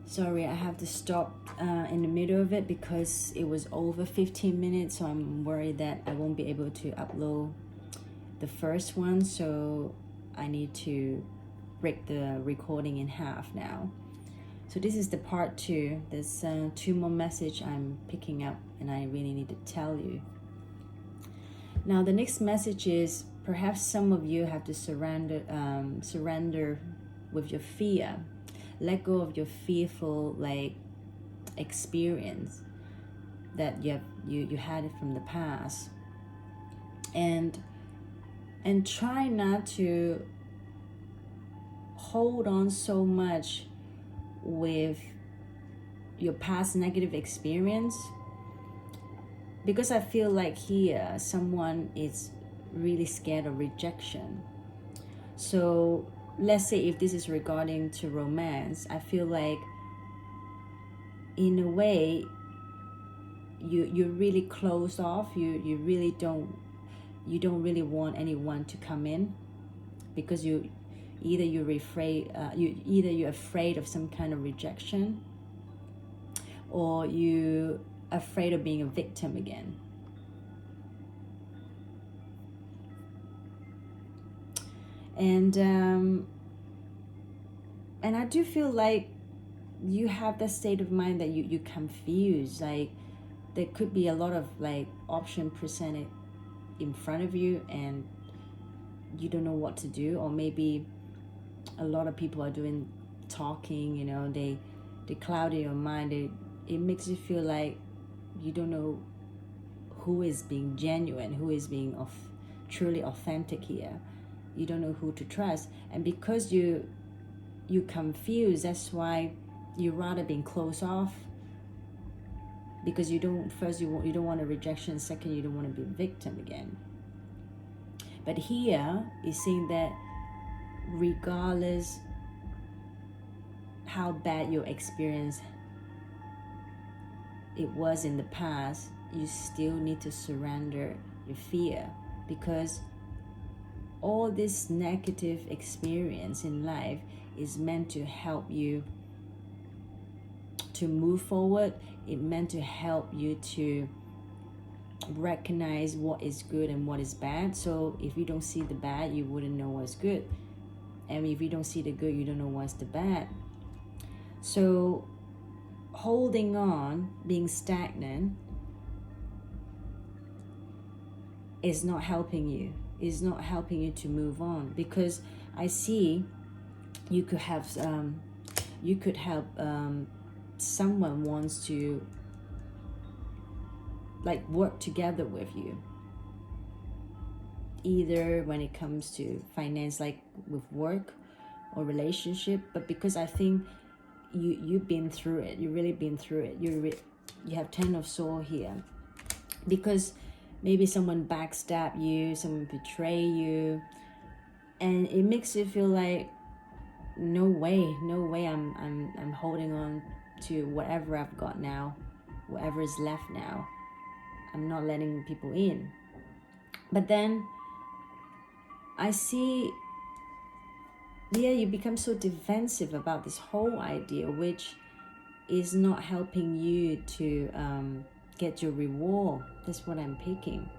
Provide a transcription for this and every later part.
Sorry, I have to stop in the middle of it because it was over 15 minutes, so I'm worried that I won't be able to upload the first one, so I need to break the recording in half now. So this is the part 2. There's 2 more messages I'm picking up and I really need to tell you. Now the next message is perhaps some of you have to surrender with your fear. Let go of your fearful experience that you had it from the past, and try not to hold on so much with your past negative experience, because I feel like here someone is really scared of rejection. So let's say if this is regarding to romance, I feel like in a way you're really closed off. You really don't really want anyone to come in, because you're afraid of some kind of rejection, or you afraid of being a victim again. And I do feel like you have that state of mind that you confused. Like there could be a lot of option presented in front of you and you don't know what to do, or maybe a lot of people are doing talking, they cloud your mind. It makes you feel like you don't know who is being genuine, who is being truly authentic here. You don't know who to trust, and because you confused, that's why you rather being closed off, because you don't want a rejection, second you don't want to be a victim again. But here is saying that regardless how bad your experience it was in the past, you still need to surrender your fear, because all this negative experience in life is meant to help you to move forward. It meant to help you to recognize what is good and what is bad. So if you don't see the bad, you wouldn't know what's good, and if you don't see the good, you don't know what's the bad. So holding on, being stagnant, is not helping you. Is not helping you to move on, because I see you could have someone wants to work together with you, either when it comes to finance, like with work or relationship. But because I think you've been through it, you really been through it, you have 10 of Swords here, because maybe someone backstab you, someone betray you, and it makes you feel like no way I'm holding on to whatever I've got now, whatever is left now. I'm not letting people in. But then I see, you become so defensive about this whole idea, which is not helping you to get your reward. That's what I'm picking.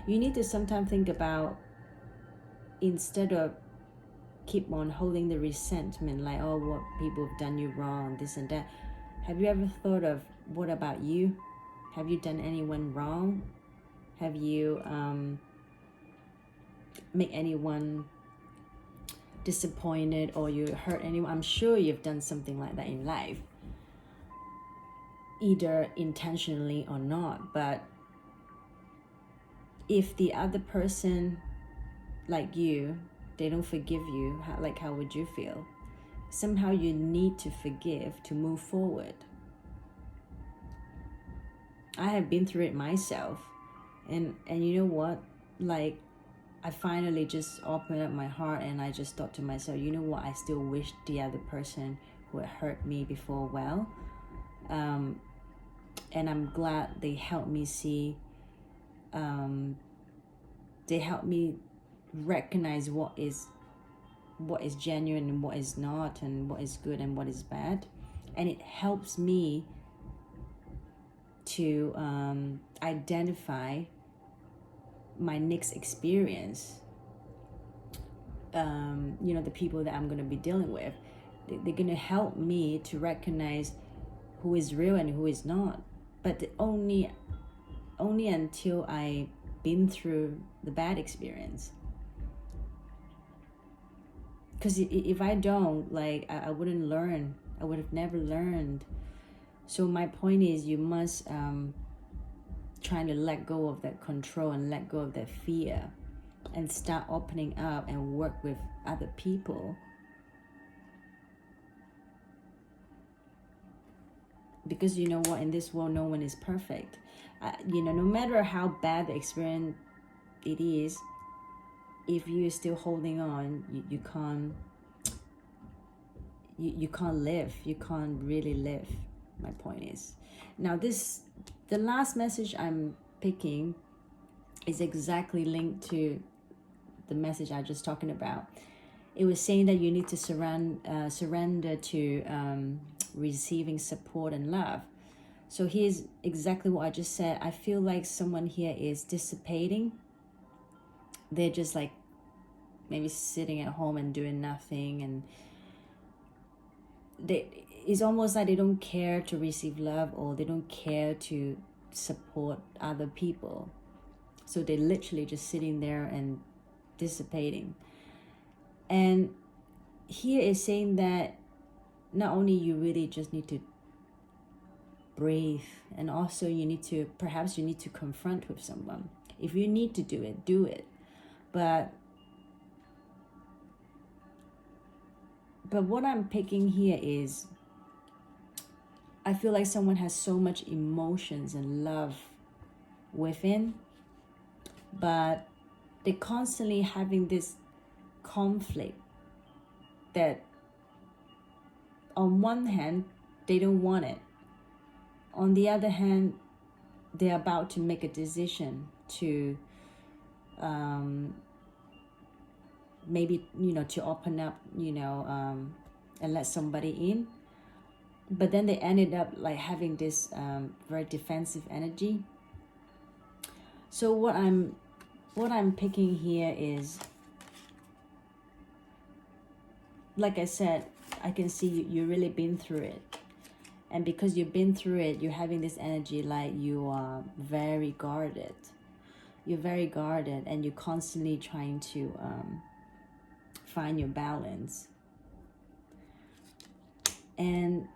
You need to sometimes think about, instead of keep on holding the resentment, like, oh, what people have done you wrong, this and that, have you ever thought of, what about you? Have you done anyone wrong? Have you make anyone disappointed, or you hurt anyone? I'm sure you've done something like that in life, either intentionally or not. But if the other person, like you, they don't forgive you, how would you feel? Somehow you need to forgive to move forward. I have been through it myself, and you know what, I finally just opened up my heart, and I just thought to myself, you know what, I still wish the other person who had hurt me before well, and I'm glad they helped me see, they helped me recognize what is what is genuine and what is not, and what is good and what is bad. And it helps me to identify my next experience. The people that I'm going to be dealing with, they're going to help me to recognize who is real and who is not. But only until I've been through the bad experience. Because if I don't, like, I wouldn't learn. I would have never learned. So my point is, you must trying to let go of that control and let go of that fear, and start opening up and work with other people. Because you know what, in this world, no one is perfect. No matter how bad the experience it is, if you're still holding on, you can't live. You can't really live. My point is, now the last message I'm picking is exactly linked to the message I just talking about. It was saying that you need to surrender to receiving support and love. So here's exactly what I just said. I feel like someone here is dissipating. They're just like maybe sitting at home and doing nothing, and it's almost like they don't care to receive love, or they don't care to support other people. So they're literally just sitting there and dissipating. And here is saying that not only you really just need to breathe, and also you need to confront with someone. If you need to do it, do it. But what I'm picking here is, I feel like someone has so much emotions and love within, but they're constantly having this conflict that on one hand, they don't want it. On the other hand, they're about to make a decision to maybe, to open up, and let somebody in. But then they ended up like having this very defensive energy. So what I'm picking here is, like I said, I can see you really been through it. And because you've been through it, you're having this energy like you are very guarded. You're very guarded, and you're constantly trying to find your balance. And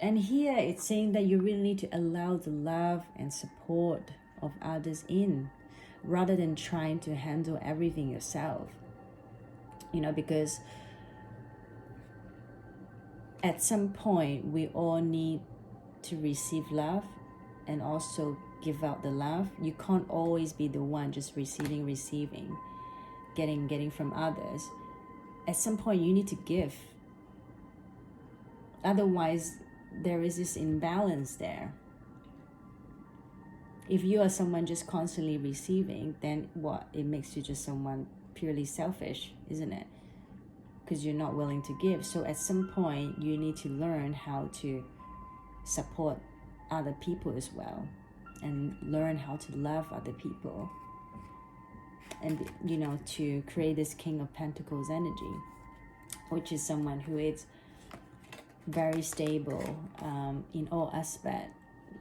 here it's saying that you really need to allow the love and support of others in, rather than trying to handle everything yourself. Because at some point we all need to receive love and also give out the love. You can't always be the one just receiving, getting from others. At some point you need to give. Otherwise, there is this imbalance there. If you are someone just constantly receiving, then what? It makes you just someone purely selfish, isn't it? Because you're not willing to give. So at some point, you need to learn how to support other people as well, and learn how to love other people, and to create this King of Pentacles energy, which is someone who is very stable in all aspects,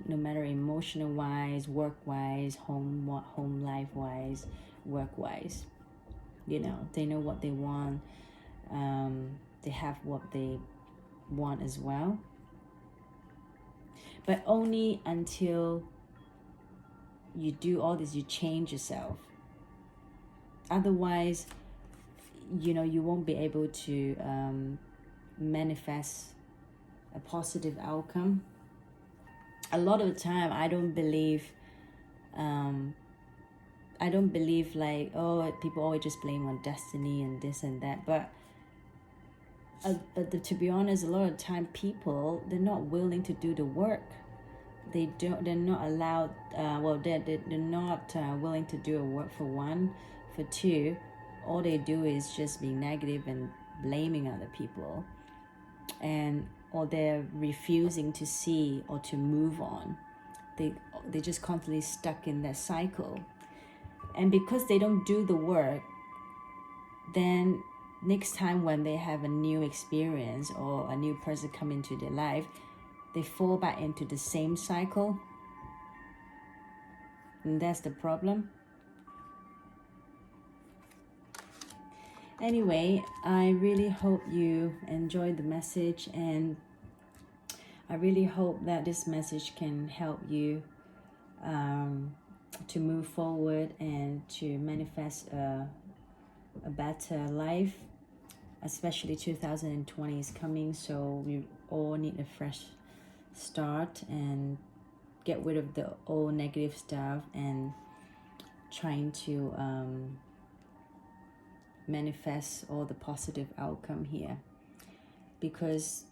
no matter emotional wise, work wise, home life wise, work wise. They know what they want. They have what they want as well. But only until you do all this, you change yourself. Otherwise, you won't be able to manifest a positive outcome. A lot of the time, I don't believe like, people always just blame on destiny and this and that. But to be honest, a lot of time people, they're not willing to do the work. They're not allowed. They're not willing to do a work, for one. For two, all they do is just be negative and blaming other people, and or they're refusing to see or to move on. They're just constantly stuck in that cycle. And because they don't do the work, then next time when they have a new experience or a new person come into their life, they fall back into the same cycle. And that's the problem. Anyway, I really hope you enjoyed the message, and I really hope that this message can help you to move forward and to manifest a better life. Especially 2020 is coming, so we all need a fresh start and get rid of the old negative stuff and trying to manifest all the positive outcome here. Because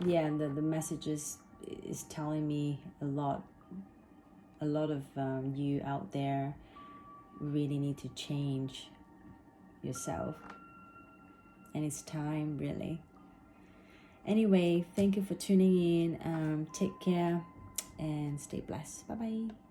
yeah, the messages is telling me a lot of you out there really need to change yourself, and it's time, really. Anyway, thank you for tuning in. Take care and stay blessed. Bye bye.